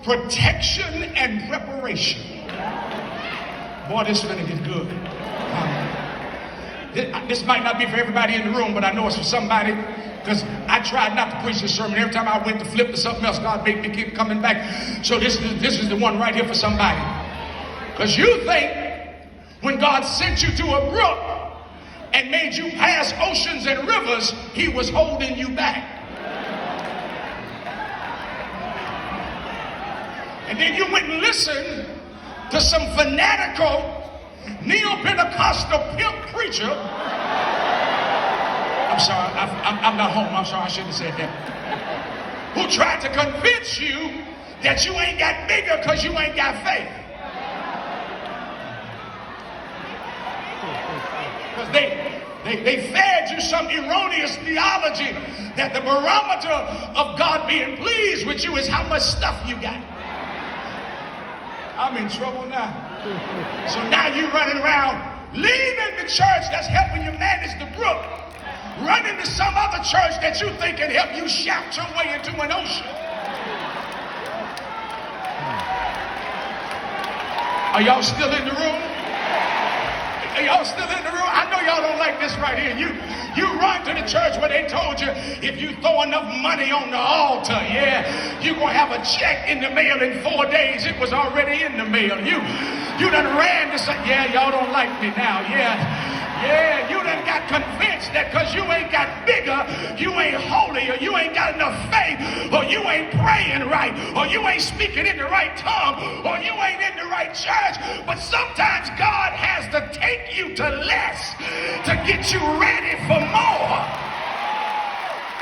protection and preparation. Boy, this is going to get good. This might not be for everybody in the room, but I know it's for somebody, because I tried not to preach this sermon. Every time I went to flip to something else, God made me keep coming back. So this is the one right here for somebody. Because you think when God sent you to a brook and made you pass oceans and rivers, he was holding you back. And then you went and listened to some fanatical neo-Pentecostal pimp preacher. I'm sorry, I'm not home. I'm sorry, I shouldn't have said that. Who tried to convince you that you ain't got bigger because you ain't got faith. Because they fed you some erroneous theology that the barometer of God being pleased with you is how much stuff you got. I'm in trouble now. So now you're running around, leaving the church that's helping you manage the brook, running to some other church that you think can help you shout your way into an ocean. Are y'all still in the room? Are y'all still in the room? I know y'all don't like this right here. You run to the church where they told you if you throw enough money on the altar, yeah, you're going to have a check in the mail in 4 days. It was already in the mail. You done ran to say, yeah, y'all don't like me now. Yeah, you done got convinced that because you ain't got bigger, you ain't holy, or you ain't got enough faith, or you ain't praying right, or you ain't speaking in the right tongue, or you ain't in the right church. But sometimes God has to take you to less to get you ready for more.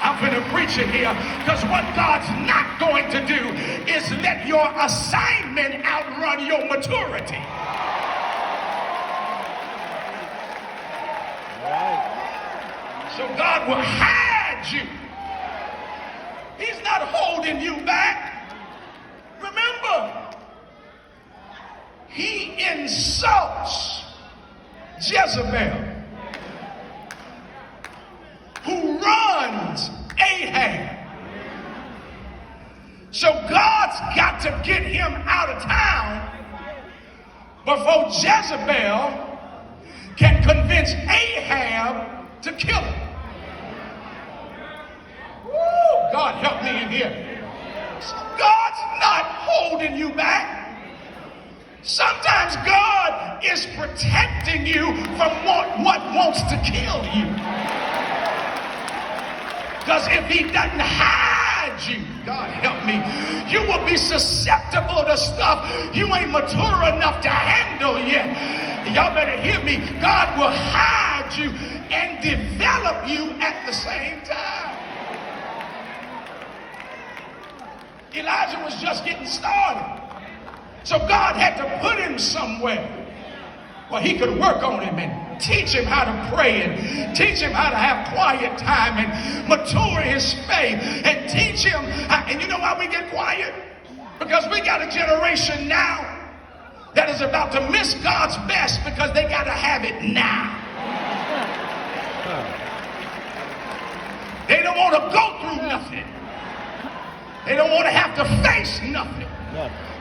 I'm going to preach it here, because what God's not going to do is let your assignment outrun your maturity. So God will hide you. He's not holding you back. Remember, he insults Jezebel, who runs Ahab. So God's got to get him out of town before Jezebel can convince Ahab to kill him. Woo, God help me in here. God's not holding you back. Sometimes God is protecting you from what wants to kill you. Because if he doesn't hide you, God help me, you will be susceptible to stuff you ain't mature enough to handle yet. Y'all better hear me. God will hide you and develop you at the same time. Elijah was just getting started. So God had to put him somewhere where he could work on him and teach him how to pray and teach him how to have quiet time and mature his faith and teach him how, and you know why we get quiet? Because we got a generation now that is about to miss God's best because they got to have it now. They don't want to go through nothing. They don't want to have to face nothing.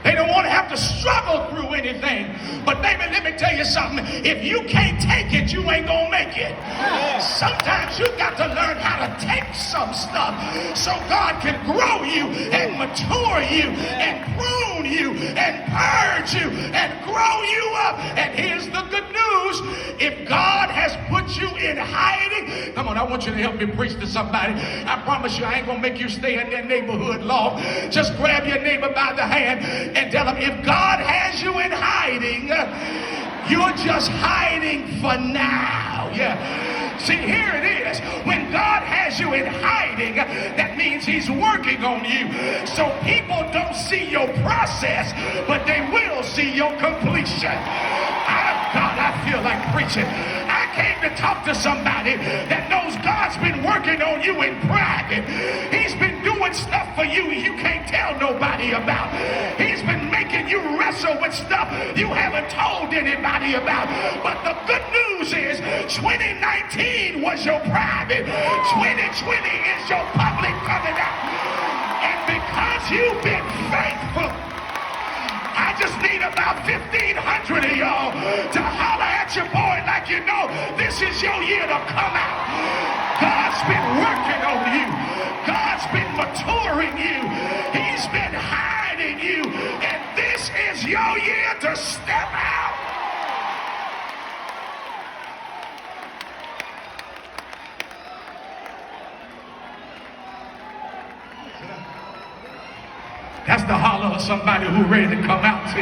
They don't want to have to struggle through anything. But baby, let me tell you something. If you can't take it, you ain't gonna make it. Sometimes you got to learn how to take some stuff so God can grow you and mature you and prune you and purge you and grow you up. And here's the good news. If God has put you in hiding, come on, I want you to help me preach to somebody. I promise you I ain't gonna make you stay in that neighborhood long. Just grab your neighbor by the hand and tell them, if God has you in hiding, you're just hiding for now. Yeah. See, here it is. When God has you in hiding, that means he's working on you. So people don't see your process, but they will see your completion. God, I feel like preaching. I came to talk to somebody that knows God's been working on you in private. He's been doing stuff for you you can't tell nobody about. He's been making you wrestle with stuff you haven't told anybody about. But the good news is 2019 was your private. 2020 is your public coming out. And because you've been faithful, is your year to come out. God's been working on you. God's been maturing you. He's been hiding you. And this is your year to step out. That's the holler of somebody who's ready to come out. See,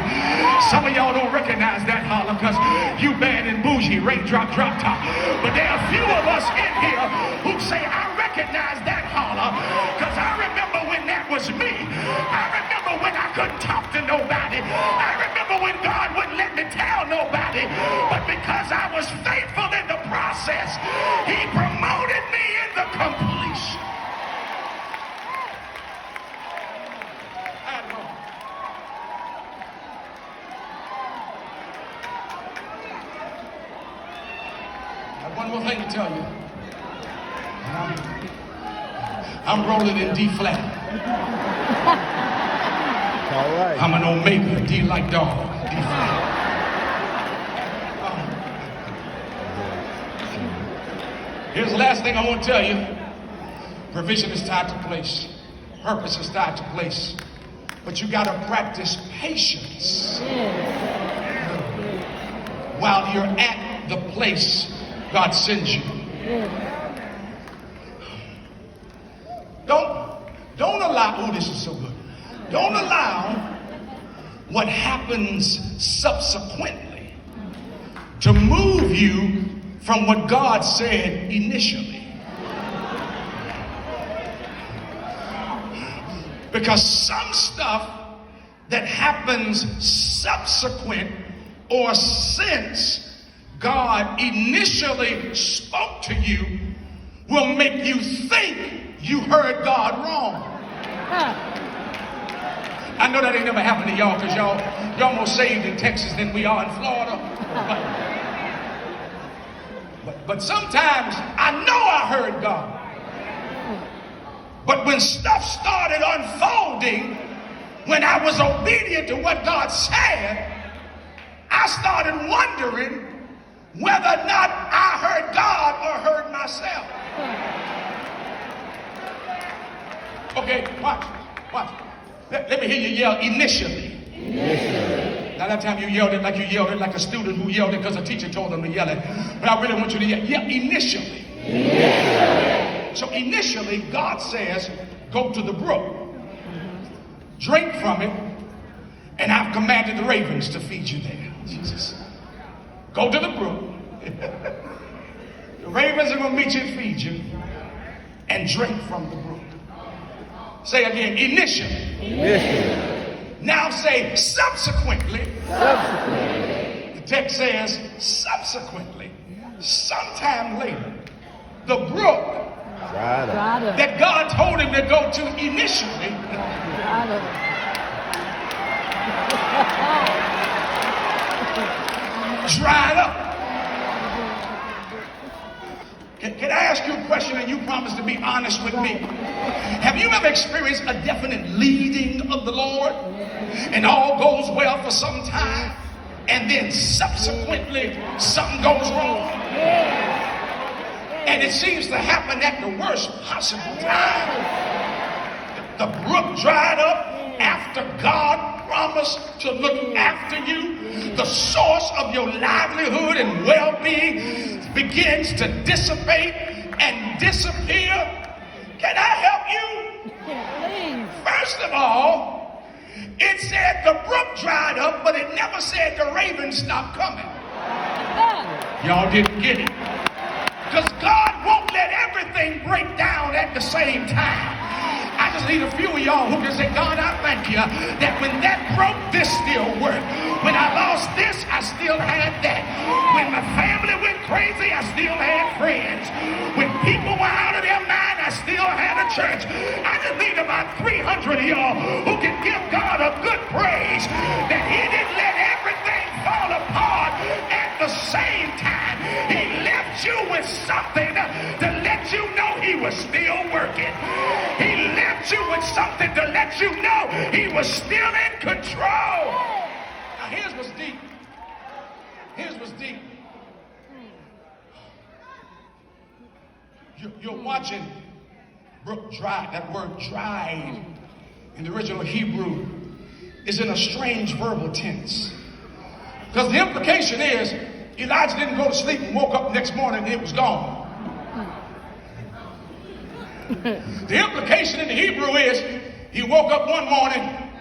some of y'all don't recognize that holler because you bad and bougie, raindrop, drop top. But there are a few of us in here who say, I recognize that holler because I remember when that was me. I remember when I couldn't talk to nobody. I remember when God wouldn't let me tell nobody. But because I was faithful in the process, he promoted me in the completion. One more thing to tell you. I'm rolling in D flat. All right. I'm an Omega, D like dog, D flat. Here's the last thing I want to tell you. Provision is tied to place. Purpose is tied to place. But you got to practice patience while you're at the place God sends you. Don't allow, this is so good. Don't allow what happens subsequently to move you from what God said initially. Because some stuff that happens subsequent or since God initially spoke to you will make you think you heard God wrong. I know that ain't never happened to y'all because y'all more saved in Texas than we are in Florida. But sometimes I know I heard God. But when stuff started unfolding, when I was obedient to what God said, I started wondering whether or not I heard God or heard myself. Okay, watch. Let me hear you yell initially. Now that time you yelled it like a student who yelled it because a teacher told them to yell it. But I really want you to yell initially. So initially, God says, go to the brook, drink from it, and I've commanded the ravens to feed you there. Jesus. Go to the brook. The ravens are going to meet you and feed you, and drink from the brook. Say again, initially. Now say subsequently. The text says subsequently, sometime later, the brook that God told him to go to initially dried up. Can I ask you a question and you promise to be honest with me? Have you ever experienced a definite leading of the Lord and all goes well for some time and then subsequently something goes wrong? And it seems to happen at the worst possible time. The brook dried up after God promised to look after you. The source of your livelihood and well-being begins to dissipate and disappear. Can I help you? First of all, it said the brook dried up, but it never said the ravens stopped coming. Y'all didn't get it. Because God won't let everything break down at the same time. I just need a few of y'all who can say, God, I thank you that when that broke, this still worked. When I lost this, I still had that. When my family went crazy, I still had friends. When people were out of their mind, I still had a church. I just need about 300 of y'all who can give God a good praise that he didn't let everything fall apart at the same time. He left you with something to let you know he was still working. He left you with something to let you know he was still in control. Now here's what's deep. You're watching brook dry. That word dried in the original Hebrew is in a strange verbal tense. Because the implication is Elijah didn't go to sleep and woke up the next morning and it was gone. The implication in the Hebrew is he woke up one morning,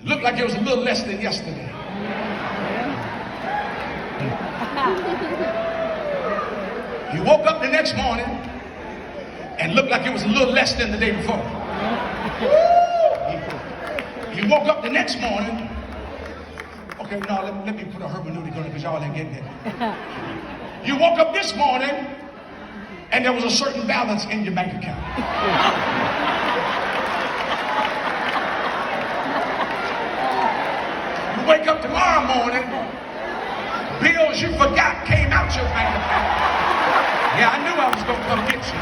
looked like it was a little less than yesterday. He woke up the next morning and looked like it was a little less than the day before. He woke up the next morning. Okay, now let me put a hermeneutic on it because y'all ain't getting it. You woke up this morning and there was a certain balance in your bank account. You wake up tomorrow morning, bills you forgot came out your bank account. Yeah, I knew I was going to come get you.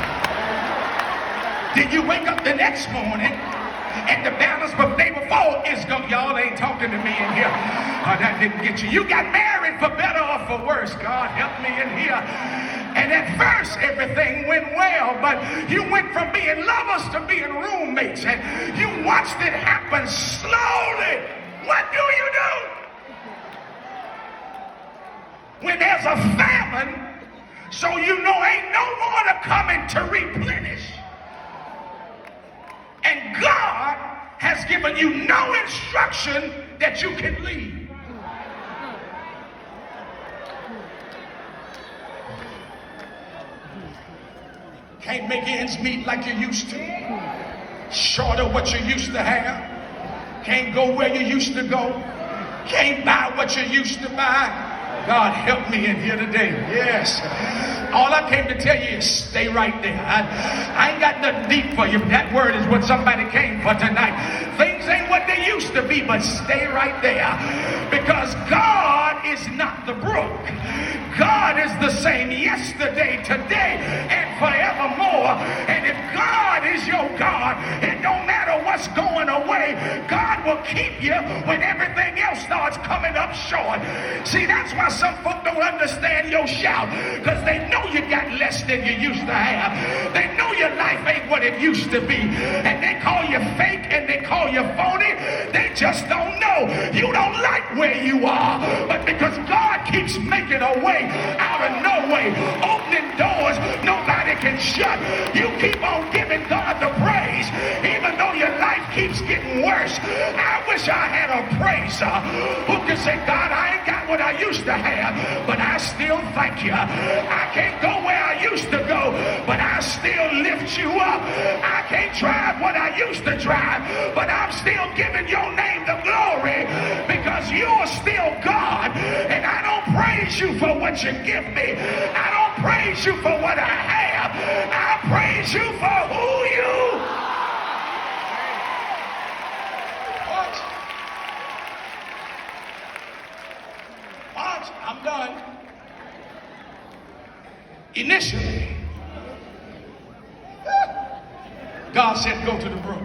Then you wake up the next morning and the balance from the day before is gone. Y'all ain't talking to me in here. That didn't get you. You got married for better or for worse. God help me in here. And at first everything went well, but you went from being lovers to being roommates, and you watched it happen slowly. What do you do when there's a famine? So you know ain't no water coming to replenish. And God has given you no instruction that you can leave. Can't make ends meet like you used to. Short of what you used to have. Can't go where you used to go. Can't buy what you used to buy. God help me in here today. Yes. All I came to tell you is stay right there. I ain't got nothing deep for you. That word is what somebody came for tonight. Things ain't what they used to be, but stay right there. Because God is not the brook. God is the same yesterday, today, and forevermore. And if God is your God, it don't matter what's going away. God will keep you when everything else starts coming up short. See, that's why some folk don't understand your shout, because they know you got less than you used to have. They know your life ain't what it used to be, and they call you fake and they call you phony. They just don't know. You don't like where you are, but because God keeps making a way out of no way, opening doors nobody can shut, you keep on giving God the praise, even though your life keeps getting worse. I wish I had a praiser who could say, God, I ain't got what I used to have, but I still thank you. I can't go where I used to go, but I still lift you up. I can't drive what I used to drive, but I'm still giving your name the glory, because you're still God, and I don't praise you for what you give me. I don't praise you for what I have. I praise you for who you are. Watch, I'm done. Initially, God said, go to the brook.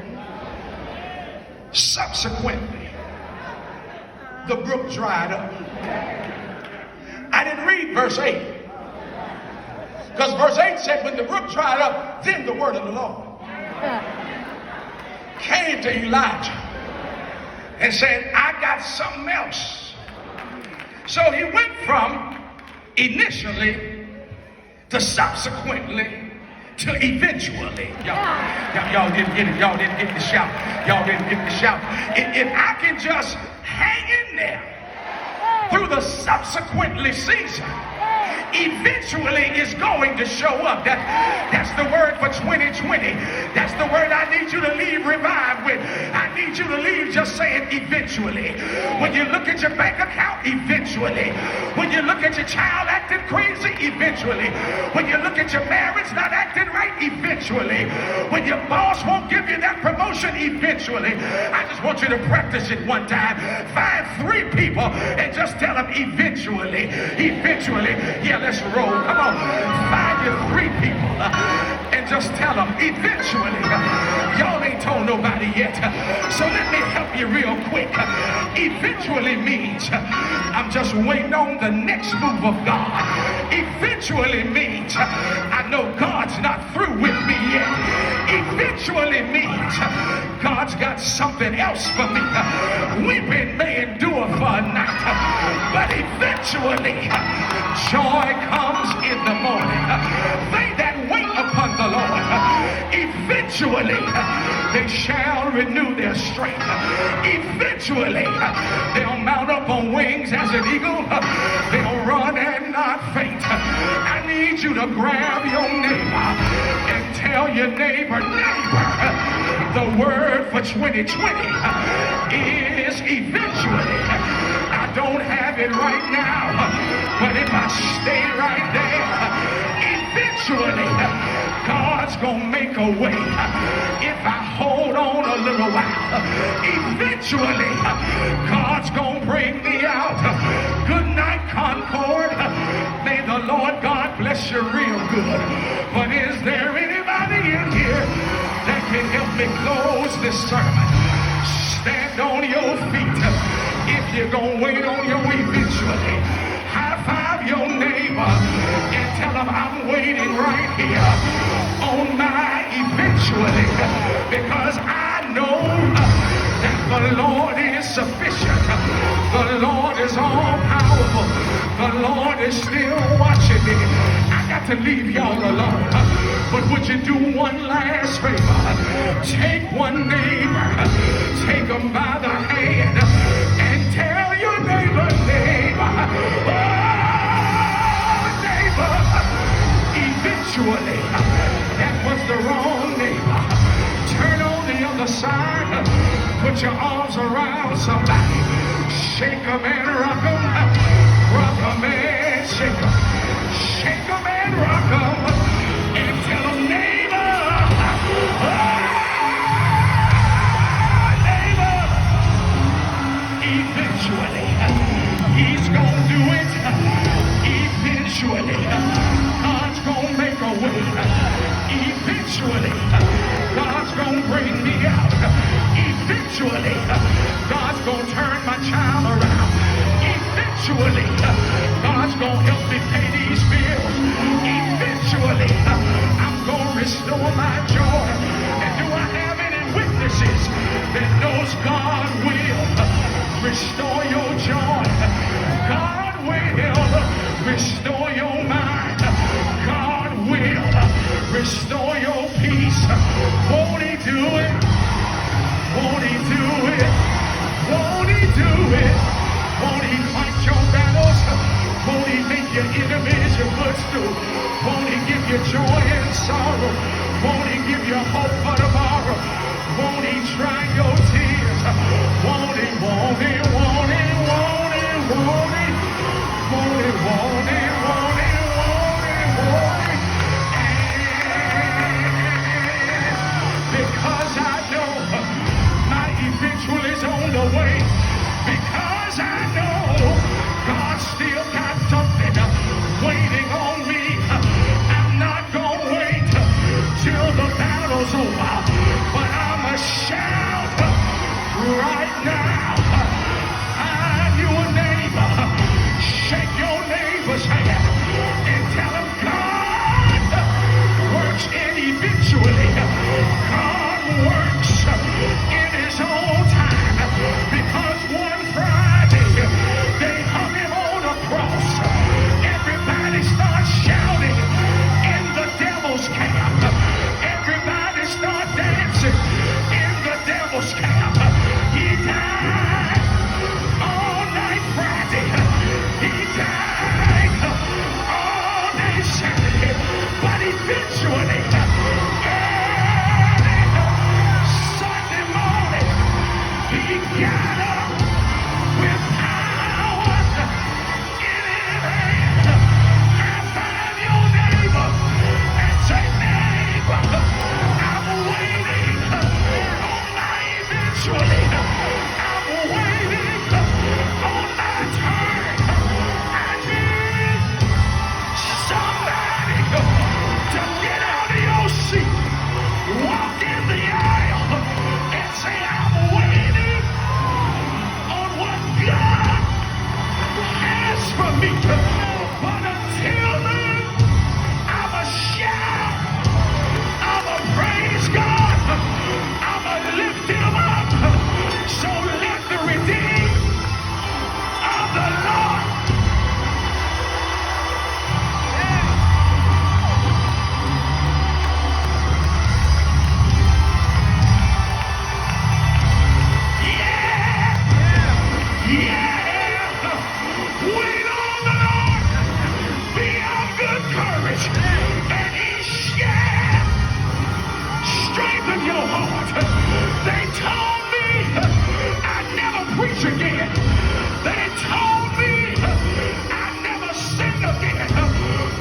Subsequently, the brook dried up. I didn't read verse 8. Because verse 8 said, when the brook dried up, then the word of the Lord came to Elijah and said, I got something else. So he went from initially to subsequently to eventually. Y'all didn't get it. Y'all didn't get the shout. Y'all didn't get the shout. If I can just hang in there through the subsequently season, eventually is going to show up. That's the word for 2020. That's the word I need you to leave revived with. I need you to leave just saying eventually. When you look at your bank account, eventually. When you look at your child acting crazy, eventually. When you look at your marriage not acting right, eventually. When your boss won't give you that promotion, eventually. I just want you to practice it one time. Find 3 people and just tell them eventually. Eventually. Yeah, let's roll. Come on. Find your 3 people and and just tell them, eventually, y'all ain't told nobody yet. So let me help you real quick. Eventually means I'm just waiting on the next move of God. Eventually means I know God's not through with me yet. Eventually means God's got something else for me. Weeping may endure for a night, but eventually joy comes in the morning. They that wait upon the Lord, eventually they shall renew their strength. Eventually they'll mount up on wings as an eagle. They'll run and not faint. I need you to grab your neighbor and tell your neighbor, the word for 2020 is eventually. I don't have it right now, but if I stay right there, eventually God's gonna make a way. If I hold on a little while, eventually God's gonna bring me out. Good night, Concord. May the Lord God bless you real good. But is there anybody in here that can help me close this sermon? Stand on your feet. If you're gonna wait on your eventually, high five your neighbor and tell them I'm waiting right here on my eventually, because I know that the Lord is sufficient. The Lord is all powerful. The Lord is still watching me. I got to leave y'all alone, but would you do one last favor? Take one neighbor, take them by the hand and tell your neighbor, oh, neighbor, eventually, that was the wrong neighbor. Turn on the other side, put your arms around somebody, shake them and rock them and shake them, shake them and rock them, and tell them, neighbor, neighbor, eventually, he's gonna do it. Eventually, God's gonna make a way. Eventually, God's gonna bring me out. Eventually, God's gonna turn my child around. Eventually, God's gonna help me pay these bills. Eventually, I'm gonna restore my joy. And do I have any witnesses that knows God will restore your joy? God will restore your mind. God will restore your peace. Won't he do it? Won't he do it? Won't he do it? Won't he fight your battles? Won't he make your enemies your footstool? Won't he give you joy and sorrow? Won't he give you hope for tomorrow? Won't he dry your tears? Won't he, won't he, won't he, won't he, won't he? Won't he, won't he, won't he, won't he, won't he? And because I know my eventual is on the way, because I know God still got something waiting on me, I'm not gonna wait till the battle's over, but I'ma shout right now. Find you a neighbor, shake your neighbor's hand, and tell him God works in eventually. God works in his own time, because one Friday they hung him on a cross. Everybody starts shouting in the devil's camp. Everybody starts dancing in the devil's camp. He died all night Friday. He died all day Saturday. But eventually, Sunday morning, he got up with power in his hand. I find your neighbor and say, neighbor, I'm waiting on my eventually. I'm waiting on my turn. I need somebody to get out of your seat again. They told me I'd never sin again,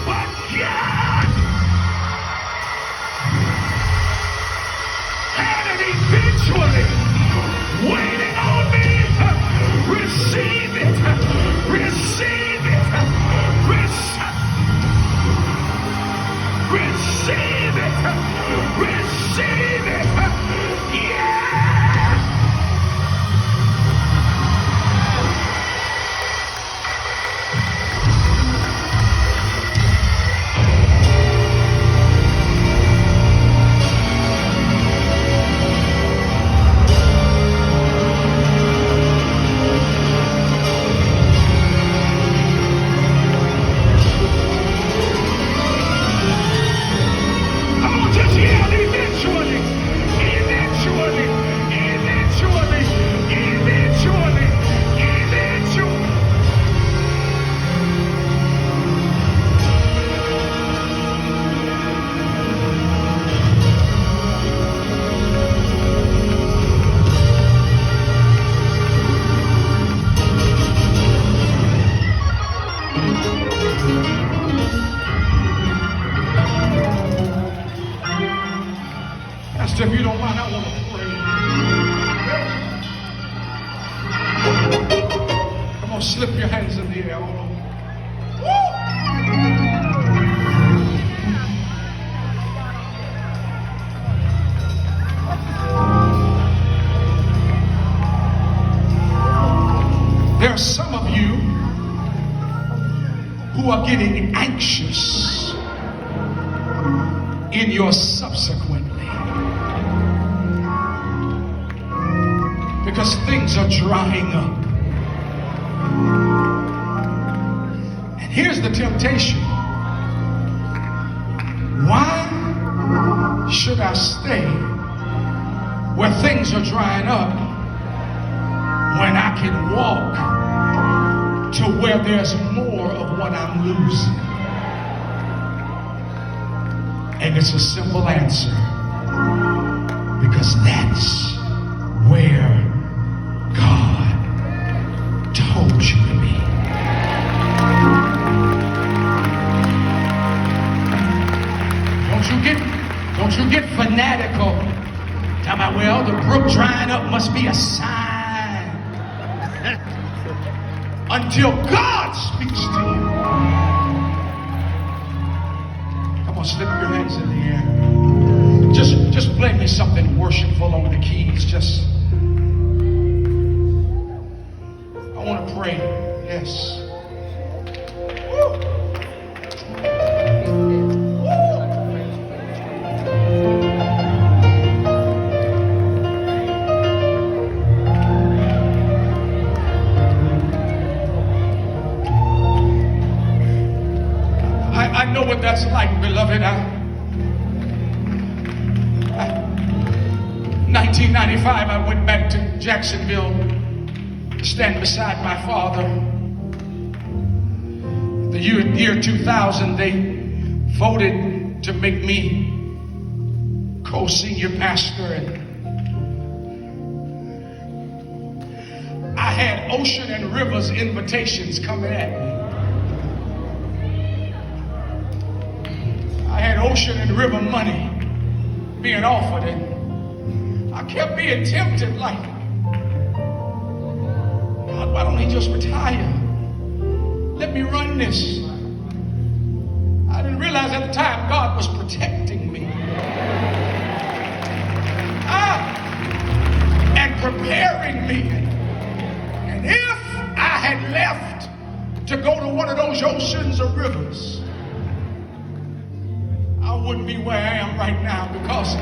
but God had it eventually waiting on me. Receive it, receive it, receive it, receive it, yeah! If you don't mind, I want to pray. Come on, slip your hands in the air. There are some of you who are getting anxious in your subsequently. Because things are drying up. And here's the temptation. Why should I stay where things are drying up when I can walk to where there's more of what I'm losing? And it's a simple answer. Because that's where God told you to be. Don't you get fanatical. Talking about, well, the brook drying up must be a sign. Until God speaks to you. Come on, slip your hands in the air. Just play me something worshipful on the keys. I want to pray. Yes. Woo. I know what that's like, beloved. 1995, I went back to Jacksonville to stand beside my father. The year 2000, they voted to make me co-senior pastor, and I had Ocean and Rivers invitations coming at me. I had Ocean and River money being offered, and I kept being tempted, like, God, why don't he just retire? Let me run this. I didn't realize at the time God was protecting me. And preparing me. And if I had left to go to one of those oceans or rivers, I wouldn't be where I am right now, because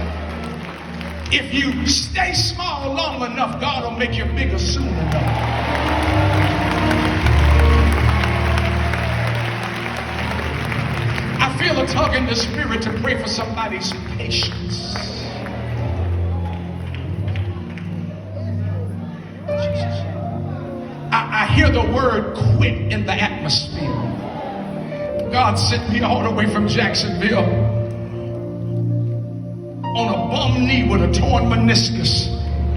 if you stay small long enough, God will make you bigger soon enough. I feel a tug in the spirit to pray for somebody's patience. I hear the word quit in the atmosphere. God sent me all the way from Jacksonville on a bum knee with a torn meniscus,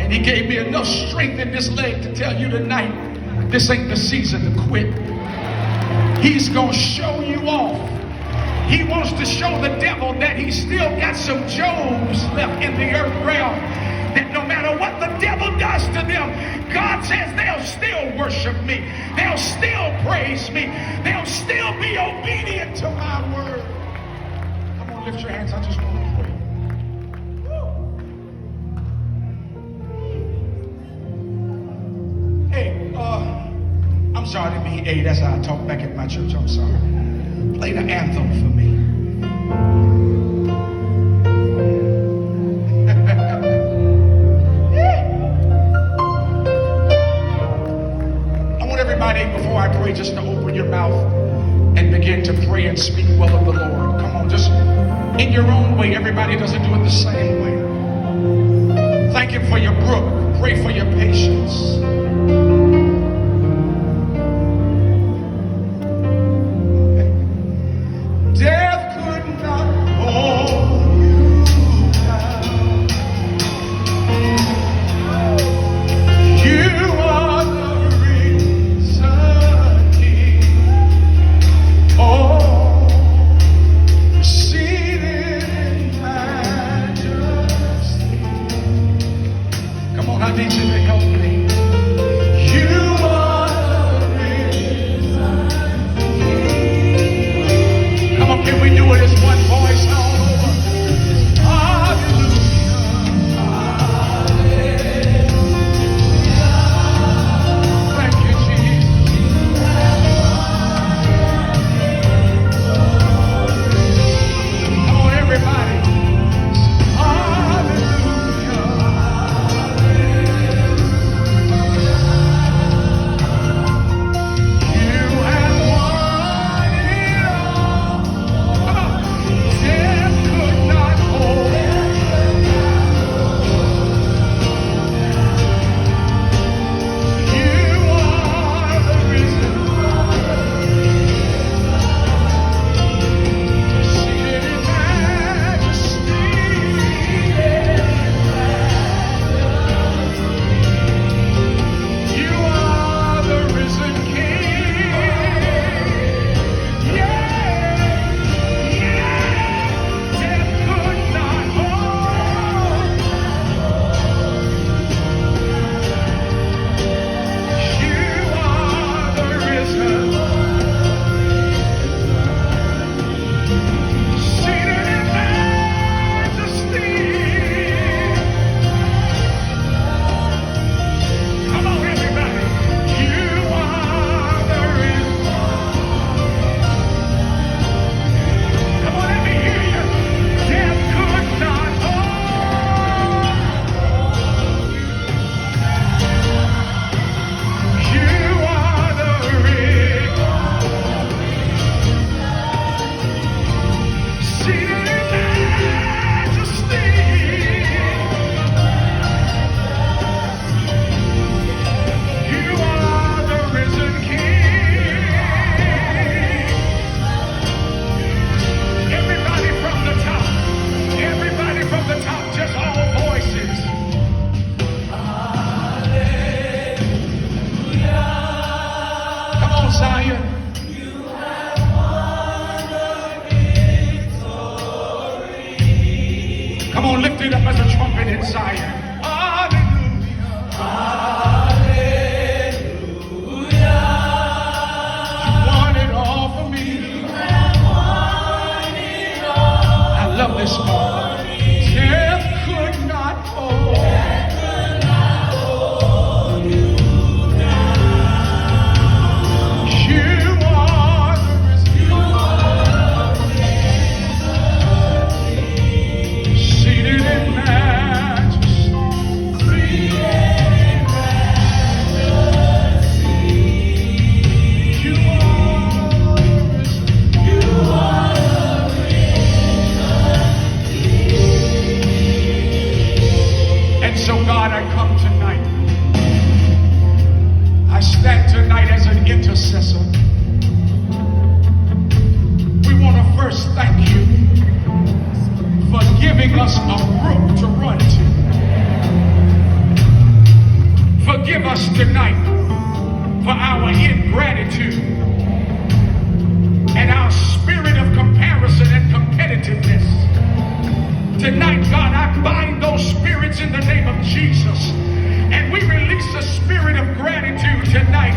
And he gave me enough strength in this leg to tell you tonight, this ain't the season to quit. He's gonna show you off. He wants to show the devil that he's still got some Jobs left in the earth realm. That no matter what the devil does to them, God says they'll still worship me. They'll still praise me. They'll still be obedient to my word. Come on, lift your hands. I just want to pray. Hey, I'm sorry to be hey, that's how I talk back at my church. I'm sorry. Play the anthem for me. Before I pray, just to open your mouth and begin to pray and speak well of the Lord. Come on, just in your own way. Everybody doesn't do it the same way. Thank Him for your brook. Pray for your patience. Death could not hold you down. You are the reason, oh, seated in majesty. Come on, I need you to help me. You are the risen King. Come on, can we do it as one voice all over? Hallelujah. Hallelujah. Thank you, Jesus. Come on, everybody. Hallelujah. You have won it all. Come on. Death could not hold. You are the risen, seated in majesty. You are the risen King. Yeah, yeah. Death could not hold. You are the risen, seated in majesty. Come on, everybody. You are the risen. Come on, let me hear you. Death could not hold. You are the risen, seated in majesty. You are the risen King. Everybody from the top. Everybody from the top. Just all voices. Come on, Zion. Come on, lift it up as a trumpet in Zion. Hallelujah. You won it all for me. I love this part. Death could not hold. You are the risen, seated in majesty. You are the risen. And so, God, I come tonight. I stand tonight as an intercessor. We want to first thank you for giving us a brook to run to. tonight for our ingratitude and our spirit of comparison and competitiveness. Tonight, God, I bind those spirits in the name of Jesus. And we release a spirit of gratitude tonight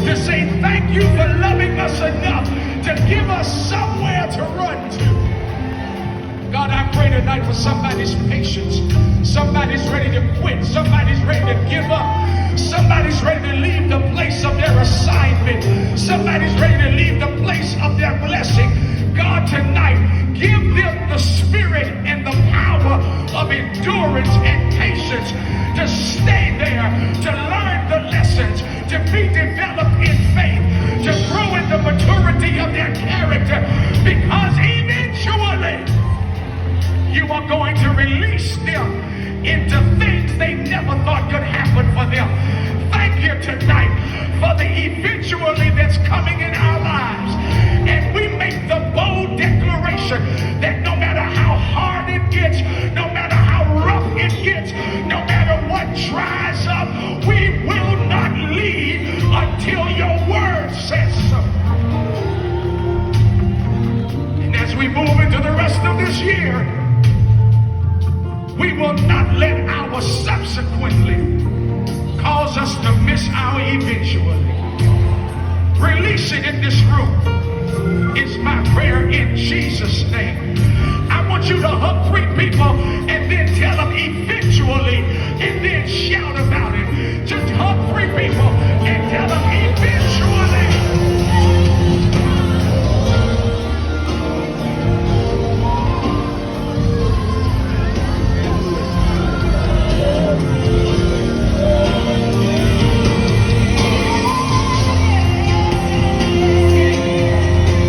to say thank you for loving us enough to give us somewhere to run to. God, I pray tonight for somebody's patience. Somebody's ready to quit. Somebody's ready to give up. Somebody's ready to leave the place of their assignment. Somebody's ready to leave the place of their blessing. God, tonight, give them the spirit and the power of endurance and patience to stay there, to learn the lessons, to be developed in faith, to grow in the maturity of their character, because eventually you are going to release them into things they never thought could happen for them. Thank you tonight for the eventually that's coming in our lives. And we make the bold declaration that no matter how hard it gets, no matter how rough it gets, no matter what dries up, we will not leave until your word says so. And as we move into the rest of this year, we will not let our subsequently cause us to miss our eventually. Release it in this room. It's my prayer in Jesus' name. I want you to hug 3 people